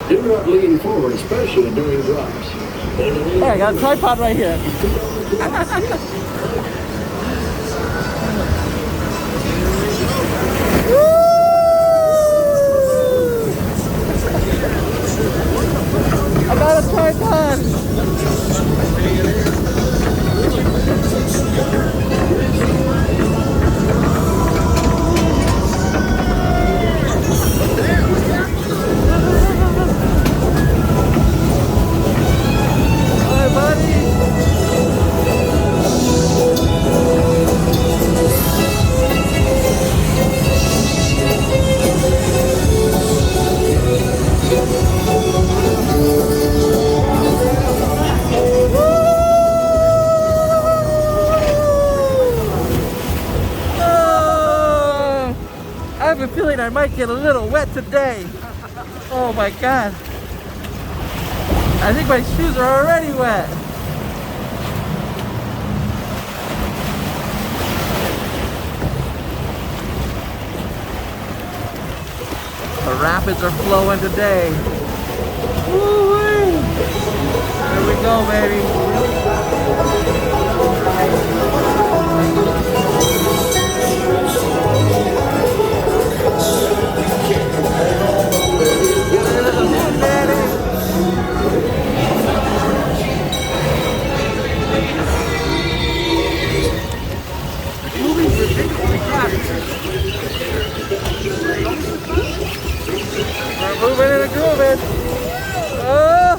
Do not lean forward, especially during drops. Hey, I got a tripod right here. I got a tripod. Hi, buddy. I have a feeling I might get a little wet today. Oh my God. I think my shoes are already wet. The rapids are flowing today. Woo-wee. Here we go, baby. We're moving and grooving. Oh,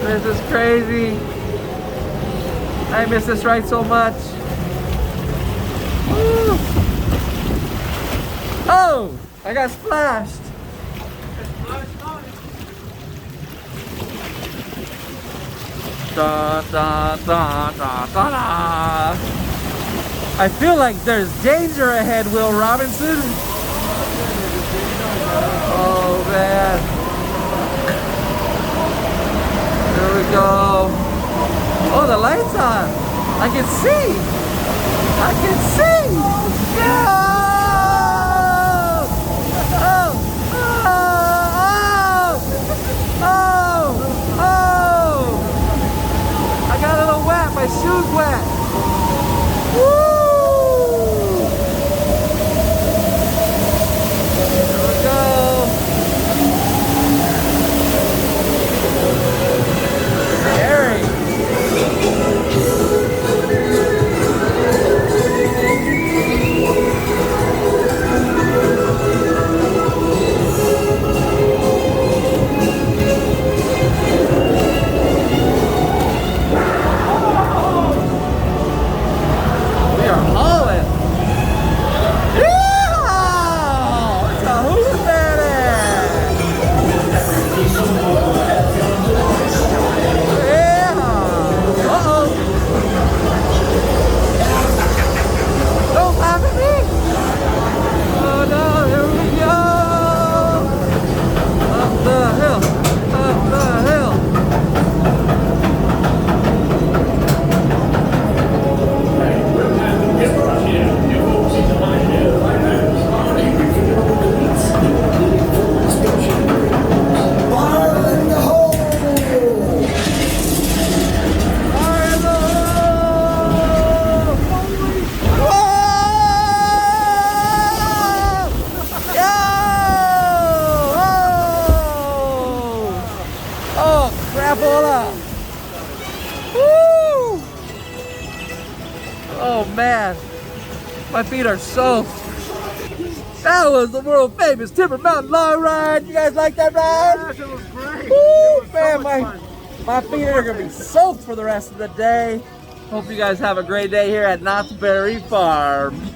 this is crazy. I miss this ride so much. Woo. Oh, I got splashed. Da, da, da, da, da, da. I feel like there's danger ahead, Will Robinson. Oh man. There we go. Oh, the light's on. I can see. I can see. Yeah. Oh, oh, oh, oh. I got a little wet. My shoe's wet. Woo! Woo! Oh man, my feet are soaked. That was the world famous Timber Mountain long ride. You guys like that ride? Yes, it was great. Woo, Was man, so much my feet are gonna be soaked for the rest of the day. Hope you guys have a great day here at Knott's Berry Farm.